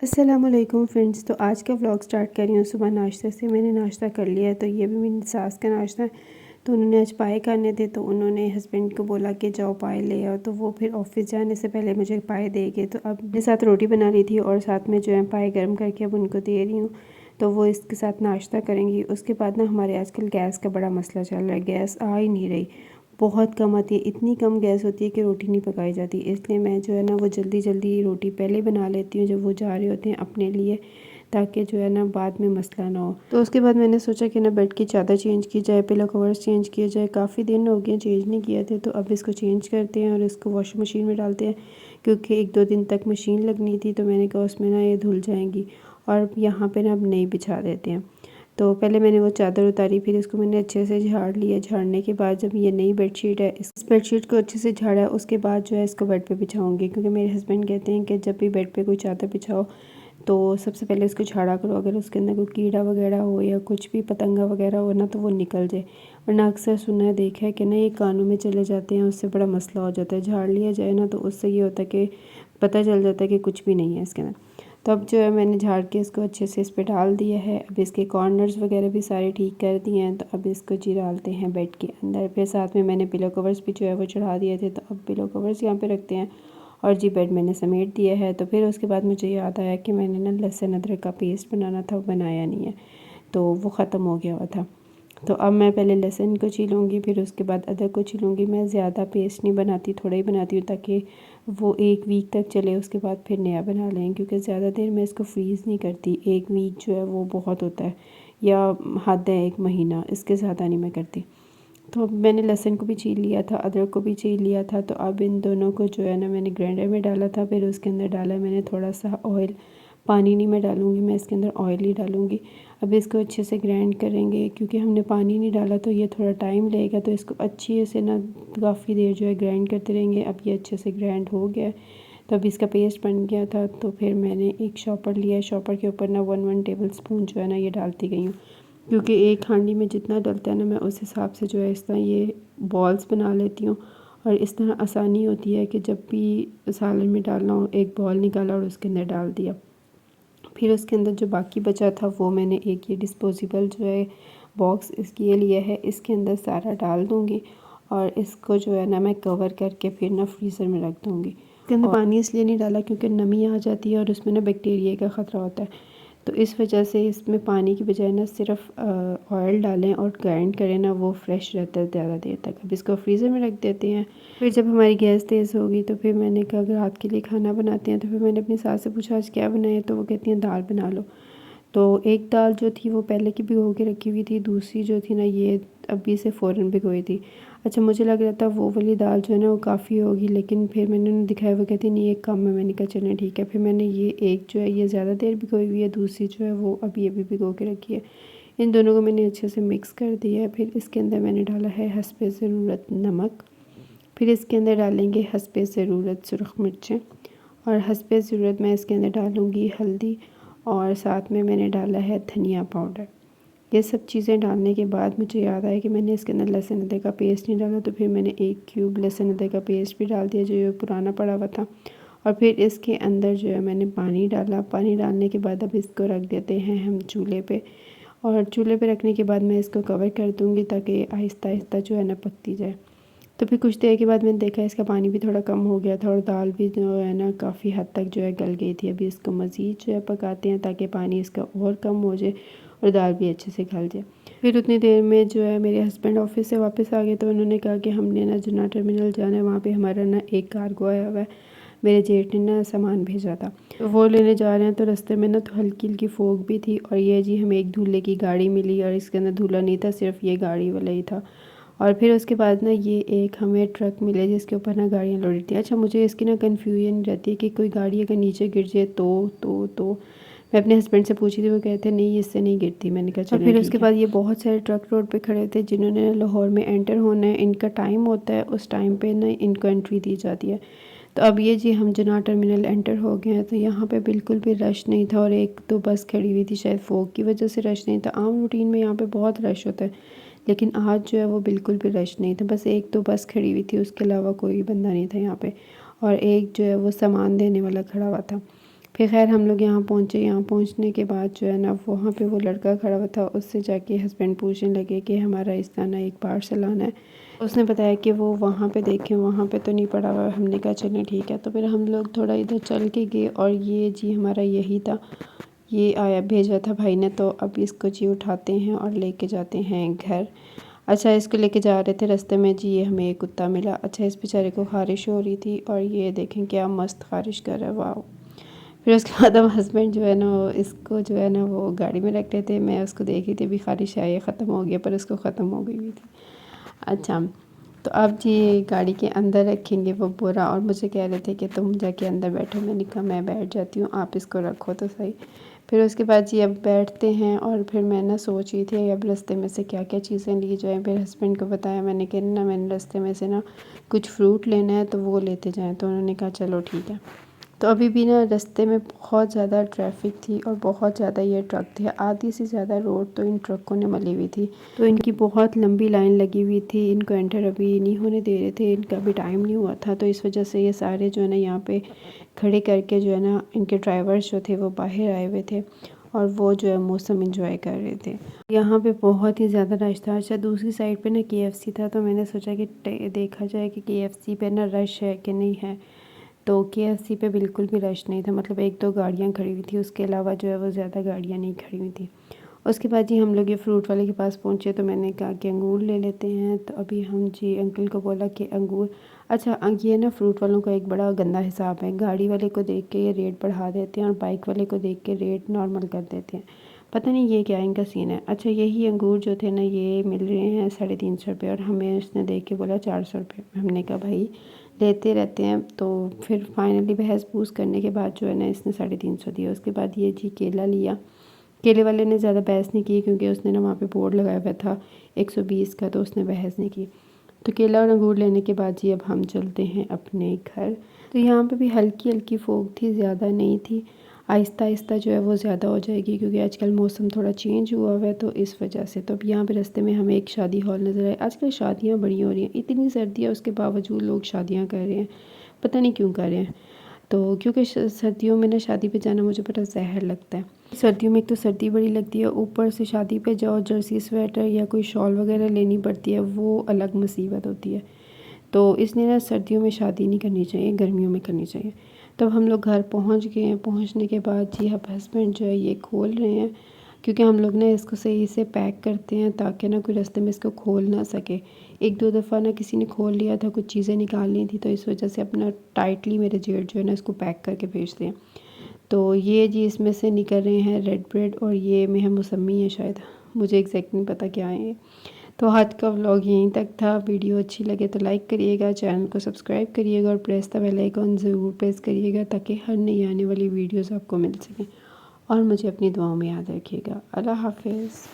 अस्सलामुअलैकुम फ्रेंड्स। तो आज का व्लॉग स्टार्ट कर रही हूँ सुबह नाश्ते से। मैंने नाश्ता कर लिया है। तो ये भी मेरी सास का नाश्ता है। तो उन्होंने आज पाए खाने थे, तो उन्होंने हस्बैंड को बोला कि जाओ पाए ले आओ। तो वो फिर ऑफिस जाने से पहले मुझे पाए दे गए। तो अब मेरे साथ रोटी बना ली थी और साथ में जो है पाए गर्म करके अब उनको दे रही हूँ। तो वो इसके साथ नाश्ता करेंगी। उसके बाद ना हमारे आजकल गैस का बड़ा मसला चल रहा है, गैस आ ही नहीं रही, बहुत कम आती है। इतनी कम गैस होती है कि रोटी नहीं पकाई जाती। इसलिए मैं जो है ना वो जल्दी जल्दी रोटी पहले बना लेती हूँ जब वो जा रहे होते हैं अपने लिए, ताकि जो है ना बाद में मसला ना हो। तो उसके बाद मैंने सोचा कि ना बेड की चादर चेंज की जाए, पिलो कवर्स चेंज किए जाए। काफ़ी दिन हो गए चेंज नहीं किए थे, तो अब इसको चेंज करते हैं और इसको वॉशिंग मशीन में डालते हैं, क्योंकि 1-2 दिन तक मशीन लगनी थी। तो मैंने कहा उसमें ना ये धुल जाएंगी और यहाँ पे ना अब नई बिछा देते हैं। तो पहले मैंने वो चादर उतारी, फिर इसको मैंने अच्छे से झाड़ लिया। झाड़ने के बाद जब ये नई बेडशीट है, इस बेडशीट को अच्छे से झाड़ा, उसके बाद जो है इसको बेड पे बिछाऊंगी, क्योंकि मेरे हस्बैंड कहते हैं कि जब भी बेड पे कोई चादर बिछाओ तो सबसे पहले इसको झाड़ा करो। अगर उसके अंदर कोई कीड़ा वगैरह हो या कुछ भी पतंगा वगैरह हो ना, तो वो निकल जाए। वरना अक्सर सुना है, देखा है कि ना ये कानों में चले जाते हैं, उससे बड़ा मसला हो जाता है। झाड़ लिया जाए ना तो उससे ये होता है कि पता चल जाता है कि कुछ भी नहीं है इसके अंदर। तो अब जो है मैंने झाड़ के इसको अच्छे से इस पर डाल दिया है। अब इसके कॉर्नर्स वगैरह भी सारे ठीक कर दिए हैं। तो अब इसको जी डालते हैं बेड के अंदर। फिर साथ में मैंने पिलो कवर्स भी जो है वो चढ़ा दिए थे, तो अब पिलो कवर्स यहाँ पे रखते हैं और जी बेड मैंने समेट दिया है। तो फिर उसके बाद मुझे याद आया कि मैंने ना लहसुन अदरक का पेस्ट बनाना था, वो बनाया नहीं है, तो वो ख़त्म हो गया हुआ था। तो अब मैं पहले लहसुन को छीलूँगी, फिर उसके बाद अदरक को छीलूँगी। मैं ज़्यादा पेस्ट नहीं बनाती, थोड़ा ही बनाती हूँ, ताकि वो 1 वीक तक चले। उसके बाद फिर नया बना लें, क्योंकि ज़्यादा देर मैं इसको फ्रीज़ नहीं करती। 1 वीक जो है वो बहुत होता है, या हद है 1 महीना, इसके ज़्यादा नहीं मैं करती। तो अब मैंने लहसुन को भी छील लिया था, अदरक को भी छील लिया था। तो अब इन दोनों को जो है ना मैंने ग्राइंडर में डाला था। फिर उसके अंदर डाला मैंने थोड़ा सा ऑयल। पानी नहीं मैं डालूँगी, मैं इसके अंदर ऑयल ही डालूँगी। अब इसको अच्छे से ग्राइंड करेंगे, क्योंकि हमने पानी नहीं डाला तो ये थोड़ा टाइम लगेगा। तो इसको अच्छे से ना काफ़ी देर जो है ग्राइंड करते रहेंगे। अब ये अच्छे से ग्राइंड हो गया है। तो अब इसका पेस्ट बन गया था। तो फिर मैंने एक शॉपर लिया है, शॉपर के ऊपर ना 1 टेबल स्पून जो है ना ये डालती गई हूँ, क्योंकि एक हांडी में जितना डलता है ना, मैं उस हिसाब से जो है इस तरह ये बॉल्स बना लेती हूँ। और इस तरह आसानी होती है कि जब भी सालन में डालना हो, एक बॉल निकाला और उसके अंदर डाल दिया। फिर उसके अंदर जो बाकी बचा था वो मैंने एक ये डिस्पोजेबल जो है बॉक्स इसके ये लिया है, इसके अंदर सारा डाल दूँगी और इसको जो है ना मैं कवर करके फिर ना फ्रीज़र में रख दूँगी। इसके अंदर पानी इसलिए नहीं डाला क्योंकि नमी आ जाती है और उसमें ना बैक्टीरिया का ख़तरा होता है। तो इस वजह से इसमें पानी की बजाय ना सिर्फ ऑयल डालें और ग्राइंड करें ना, वो फ्रेश रहता है ज़्यादा देर तक। अब इसको फ्रीज़र में रख देते हैं। फिर जब हमारी गैस तेज़ होगी तो फिर मैंने कहा अगर रात के लिए खाना बनाते हैं, तो फिर मैंने अपनी सास से पूछा आज क्या बनाए, तो वो कहती हैं दाल बना लो। तो एक दाल जो थी वो पहले की भिगो के रखी हुई थी, दूसरी जो थी ना ये अभी से फ़ौरन भिगोई थी। अच्छा, मुझे लग रहा था वो वाली दाल जो है ना वो काफ़ी होगी, लेकिन फिर मैंने उन्हें दिखाया, वो कहती नहीं एक कम है। मैंने कहा चलें ठीक है। फिर मैंने ये एक जो है ये ज़्यादा देर भिगोई हुई है, दूसरी जो है वो अभी अभी भिगो के रखी है। इन दोनों को मैंने अच्छे से मिक्स कर दिया है। फिर इसके अंदर मैंने डाला है हस्बे ज़रूरत नमक। फिर इसके अंदर डालेंगे हस्बे ज़रूरत सुरख मिर्चें, और हस्बे ज़रूरत मैं इसके अंदर डालूँगी हल्दी, और साथ में मैंने डाला है धनिया पाउडर। ये सब चीज़ें डालने के बाद मुझे याद आया कि मैंने इसके अंदर लहसुन अदरक का पेस्ट नहीं डाला। तो फिर मैंने 1 क्यूब लहसुन अदरक का पेस्ट भी डाल दिया, जो ये पुराना पड़ा हुआ था। और फिर इसके अंदर जो है मैंने पानी डाला। पानी डालने के बाद अब इसको रख देते हैं हम चूल्हे पे, और चूल्हे पे रखने के बाद मैं इसको कवर कर दूँगी, ताकि आहिस्ता आहिस्ता जो है ना पकती जाए। तो फिर कुछ देर के बाद मैंने देखा इसका पानी भी थोड़ा कम हो गया था, और दाल भी जो है ना काफ़ी हद तक जो है गल गई थी। अभी इसको मज़ीद जो है पकाते हैं, ताकि पानी इसका और कम हो जाए और दाल भी अच्छे से गल जाए। फिर उतनी देर में जो है मेरे हस्बैंड ऑफिस से वापस आ गए। तो उन्होंने कहा कि हमने ना जना टर्मिनल जाना है, वहाँ पे हमारा ना एक कार्गो आया हुआ है, मेरे जेठ ने ना सामान भेजा था, तो वो लेने जा रहे हैं। तो रास्ते में ना तो हल्की हल्की फोग भी थी, और ये जी हमें एक दूल्हे की गाड़ी मिली, और इसके अंदर दूल्हा नहीं था, सिर्फ ये गाड़ी वाला ही था। और फिर उसके बाद ना ये एक हमें ट्रक मिले जिसके ऊपर ना गाड़ियाँ लोडेड थी। अच्छा, मुझे इसकी ना कन्फ्यूजन रहती है कि कोई गाड़ी अगर नीचे गिर जाए तो मैं अपने हस्बैंड से पूछी थी, वो कहते हैं नहीं इससे नहीं गिरती। मैंने कहा चलो। फिर उसके बाद ये बहुत सारे ट्रक रोड पे खड़े थे जिन्होंने लाहौर में एंटर होना है। इनका टाइम होता है, उस टाइम पे ना इनको एंट्री दी जाती है। तो अब ये जी हम जना टर्मिनल एंटर हो गए हैं। तो यहाँ पे बिल्कुल भी रश नहीं था, और 1-2 बस खड़ी हुई थी, शायद फोग की वजह से रश नहीं था। आम रूटीन में यहाँ पे बहुत रश होता है, लेकिन आज जो है वो बिल्कुल भी रश नहीं था। बस 1-2 बस खड़ी हुई थी, उसके अलावा कोई बंदा नहीं था यहाँ पे, और एक जो है वो सामान देने वाला खड़ा हुआ था। फिर खैर हम लोग यहाँ पहुँचे। यहाँ पहुँचने के बाद जो है ना वहाँ पे वो लड़का खड़ा हुआ था, उससे जाके हस्बैंड पूछने लगे कि हमारा इस तरह ना एक पार्सल आना है। उसने बताया कि वो वहाँ पे देखें, वहाँ पे तो नहीं पड़ा हुआ। हमने कहा चलें ठीक है। तो फिर हम लोग थोड़ा इधर चल के गए और ये जी हमारा यही था, ये आया भेजा था भाई ने। तो अब इसको जी उठाते हैं और लेके जाते हैं घर। अच्छा, इसको लेके जा रहे थे, रास्ते में जी ये हमें एक कुत्ता मिला। अच्छा, इस बेचारे को ख़ारिश हो रही थी और ये देखें क्या मस्त ख़ारिश कर रहा है, वाह। फिर उसके बाद हम हस्बैंड जो है ना इसको जो है ना वो गाड़ी में रख रहे थे। मैं उसको देख रही थी, अभी ख़ारिश आई है, ख़त्म हो गया, पर उसको ख़त्म हो गई हुई थी। अच्छा, तो अब जी गाड़ी के अंदर रखेंगे वो बोरा, और मुझे कह रहे थे कि तुम जाके अंदर बैठो। मैंने कहा मैं बैठ जाती हूँ, आप इसको रखो तो सही। फिर उसके बाद जी अब बैठते हैं और फिर मैं ना सोच रही थी अब रास्ते में से क्या क्या चीज़ें ली जाएँ। फिर हस्बैंड को बताया मैंने कि ना मैंने रास्ते में से ना कुछ फ्रूट लेना है तो वो लेते जाएँ। तो उन्होंने कहा चलो ठीक है। तो अभी भी ना रास्ते में बहुत ज़्यादा ट्रैफिक थी और बहुत ज़्यादा ये ट्रक थे, आधी से ज़्यादा रोड तो इन ट्रकों ने मली हुई थी। तो इनकी बहुत लंबी लाइन लगी हुई थी, इनको एंटर अभी नहीं होने दे रहे थे, इनका भी टाइम नहीं हुआ था। तो इस वजह से ये सारे जो है ना यहाँ पे खड़े करके जो है ना इनके ड्राइवर्स जो थे वो बाहर आए हुए थे और वो जो है मौसम इंजॉय कर रहे थे। यहाँ पे बहुत ही ज़्यादा रश था। अच्छा, दूसरी साइड पे ना KFC था, तो मैंने सोचा कि देखा जाए कि KFC पे ना रश है कि नहीं है। तो KFC पे बिल्कुल भी रश नहीं था, मतलब एक दो गाड़ियाँ खड़ी हुई थी, उसके अलावा जो है वो ज़्यादा गाड़ियाँ नहीं खड़ी हुई थी। उसके बाद जी हम लोग ये फ्रूट वाले के पास पहुँचे, तो मैंने कहा कि अंगूर ले लेते हैं। तो अभी हम जी अंकल को बोला कि अंगूर। अच्छा, ये ना फ्रूट वालों का एक बड़ा गंदा हिसाब है, गाड़ी वाले को देख के ये रेट बढ़ा देते हैं और बाइक वाले को देख के रेट नॉर्मल कर देते हैं। पता नहीं ये क्या इनका सीन है। अच्छा, यही अंगूर जो थे ना ये मिल रहे हैं 350 रुपये और हमें उसने देख के बोला 400 रुपये। हमने कहा भाई लेते रहते हैं। तो फिर फाइनली बहस बूस करने के बाद जो है ना इसने 350 दिया। उसके बाद ये जी केला लिया। केले वाले ने ज़्यादा बहस नहीं की क्योंकि उसने ना वहाँ पे बोर्ड लगाया हुआ था 120 का, तो उसने बहस नहीं की। तो केला और अंगूर लेने के बाद जी अब हम चलते हैं अपने घर। तो यहाँ पे भी हल्की हल्की फोग थी, ज़्यादा नहीं थी। आहिस्ता आहिस्ता जो है वो ज़्यादा हो जाएगी क्योंकि आजकल मौसम थोड़ा चेंज हुआ हुआ है, तो इस वजह से। तो अब यहाँ पे रास्ते में हमें एक शादी हॉल नज़र आया। आजकल शादियाँ बड़ी हो रही हैं, इतनी सर्दी है उसके बावजूद लोग शादियाँ कर रहे हैं, पता नहीं क्यों कर रहे हैं। तो क्योंकि सर्दियों में ना शादी पे जाना मुझे बड़ा जहर लगता है। सर्दियों में एक तो सर्दी बड़ी लगती है, ऊपर से शादी पे जाओ जर्सी स्वेटर या कोई शॉल वगैरह लेनी पड़ती है, वो अलग मुसीबत होती है। तो इसलिए ना सर्दियों में शादी नहीं करनी चाहिए, गर्मियों में करनी चाहिए। तब हम लोग घर पहुंच गए हैं। पहुंचने के बाद जी अब हस्बैंड जो है ये खोल रहे हैं, क्योंकि हम लोग ना इसको सही से पैक करते हैं ताकि ना कोई रास्ते में इसको खोल ना सके। एक दो दफ़ा ना किसी ने खोल लिया था, कुछ चीज़ें निकालनी थी, तो इस वजह से अपना टाइटली मेरे जेठ जो है ना इसको पैक करके भेजते हैं। तो ये जी इसमें से निकल रहे हैं रेड ब्रेड और ये में है मौसमी है शायद, मुझे एग्जैक्ट नहीं पता क्या है। तो आज का व्लॉग यहीं तक था। वीडियो अच्छी लगे तो लाइक करिएगा, चैनल को सब्सक्राइब करिएगा और प्रेस द बेल आइकन ज़रूर प्रेस करिएगा ताकि हर नई आने वाली वीडियोस आपको मिल सकें। और मुझे अपनी दुआओं में याद रखिएगा। अल्लाह हाफिज़।